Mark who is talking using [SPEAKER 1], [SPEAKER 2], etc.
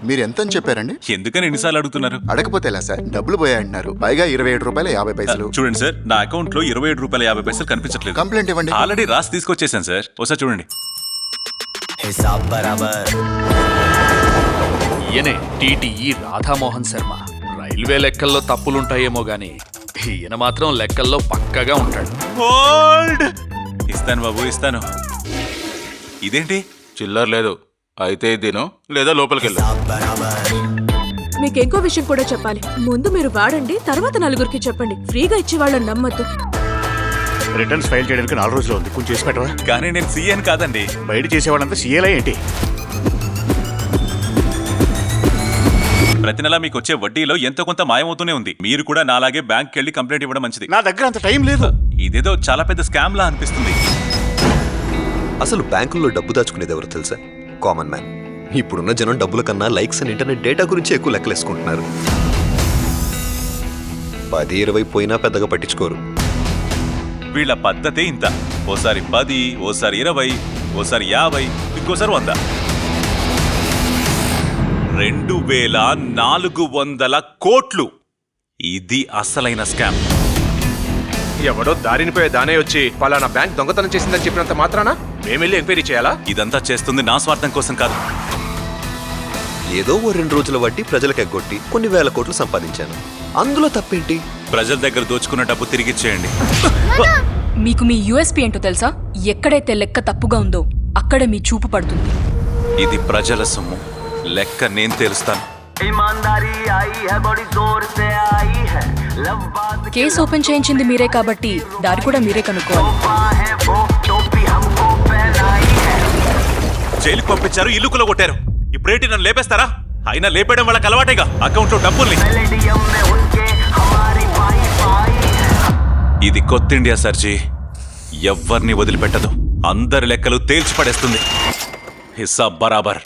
[SPEAKER 1] మీరు ఎంత అని చెప్పారండి?
[SPEAKER 2] ఎందుకని ఎన్నిసార్లు అడుగుతున్నారు?
[SPEAKER 1] అడగపోతే ఎలా సార్? డబ్బులు పోయా అంటున్నారు, పైగా 27 రూపాయల 50 పైసలు.
[SPEAKER 2] చూడండి సార్, నా అకౌంట్ లో 27 రూపాయల 50 పైసలు కనిపించట్లేదు.
[SPEAKER 1] కంప్లైంట్ ఇవ్వండి.
[SPEAKER 2] ఆల్రెడీ రాసి తీసుకొచ్చేసాను సార్, ఒకసారి చూడండి.
[SPEAKER 3] ఈయనే టీటీఈ రాధామోహన్ శర్మ. రైల్వే లెక్కల్లో తప్పులుంటాయేమో గాని ఈయన మాత్రం లెక్కల్లో పక్కగా ఉంటాడు.
[SPEAKER 2] హోల్డ్! ఇస్తాను బాబు, ఇస్తాను. ఇదేంటి?
[SPEAKER 4] చిల్లర లేదు, అయితే దీను లేదా లోపలికి వెళ్ళు.
[SPEAKER 5] మీకు ఇంకో విషయం కూడా చెప్పాలి. ముందు మీరు వాడండి, తర్వాత నలుగురికి చెప్పండి. ఫ్రీగా ఇచ్చే వాళ్ళని నమ్మద్దు.
[SPEAKER 6] రిటర్న్స్ ఫైల్ చేయడానికి 4 రోజులు ఉంది, కొంచెం చేసి పెట్టవా?
[SPEAKER 2] కానీ నేను సీఎన్ కాదండి.
[SPEAKER 6] బయట చేసేవాళ్ళంతా సీఏలా ఏంటి?
[SPEAKER 2] ప్రతి నెల మీకు వచ్చే వడ్డీలో ఎంతో కొంత మాయమవుతూనే ఉంది. మీరు కూడా నాలాగే బ్యాంక్కి వెళ్ళి కంప్లైంట్ ఇవ్వడం మంచిది.
[SPEAKER 6] నా దగ్గర అంత టైం లేదు.
[SPEAKER 2] ఇదేదో చాలా పెద్ద స్కామ్ లా అనిపిస్తుంది.
[SPEAKER 7] అసలు బ్యాంకుల్లో డబ్బు దాచుకునేది ఎవరు తెలుసా? Common man. ఇప్పుడున్న జనం డబ్బుల కన్నా లైక్స్ అండ్ ఇంటర్నెట్ డేటా గురించి ఎక్కువ లెక్కలేసుకుంటున్నారు. 10-20 పోయినా పెద్దగా పట్టించుకోరు.
[SPEAKER 2] వీళ్ళ పద్ధతే ఇంత. ఓసారి 10, ఓసారి 20, ఓసారి 50, ఇంకోసారి 100. 2400 కోట్లు. ఇది అసలైన స్కామ్.
[SPEAKER 4] ఎవడో దారిని పోయే దానే వచ్చి పలానా బ్యాంక్ దొంగతనం చేసిందని చెప్పినంత మాత్రాన మేమెళ్ళి ఎంక్వైరీ చేయాలా?
[SPEAKER 2] ఇదంతా చేస్తుంది నా స్వార్థం కోసం కాదు.
[SPEAKER 7] ఏదో ఓ 2 రోజుల వడ్డీ ప్రజలకు ఎగ్గొట్టి కొన్ని వేల కోట్లు సంపాదించాను. అందులో తప్పేంటి?
[SPEAKER 2] ప్రజల దగ్గర దోచుకున్న డబ్బు తిరిగిచ్చేయండి.
[SPEAKER 8] మీకు మీ యూఎస్పీ ఏంటో తెలుసా? ఎక్కడైతే లెక్క తప్పుగా ఉందో అక్కడే మీ చూపు పడుతుంది.
[SPEAKER 2] ఇది ప్రజల సొమ్ము, లెక్క నేను తెలుస్తాను.
[SPEAKER 8] కేసు ఓపెన్ చేయించింది మీరే కాబట్టి దారి కూడా మీరే కనుక్కోవాలి.
[SPEAKER 2] జైలుకు పంపించారు, ఇల్లు కుల కొట్టారు. ఇప్పుడేంటి నన్ను లేపేస్తారా? అయినా లేపేయడం వాళ్ళకి అలవాటేగా. అకౌంట్లో డబ్బుల్ని. ఇది కొత్త ఇండియా సర్జీ. ఎవ్వర్ని వదిలిపెట్టదు. అందరి లెక్కలు తేల్చి పడేస్తుంది. హిసాబ్ బరాబర్.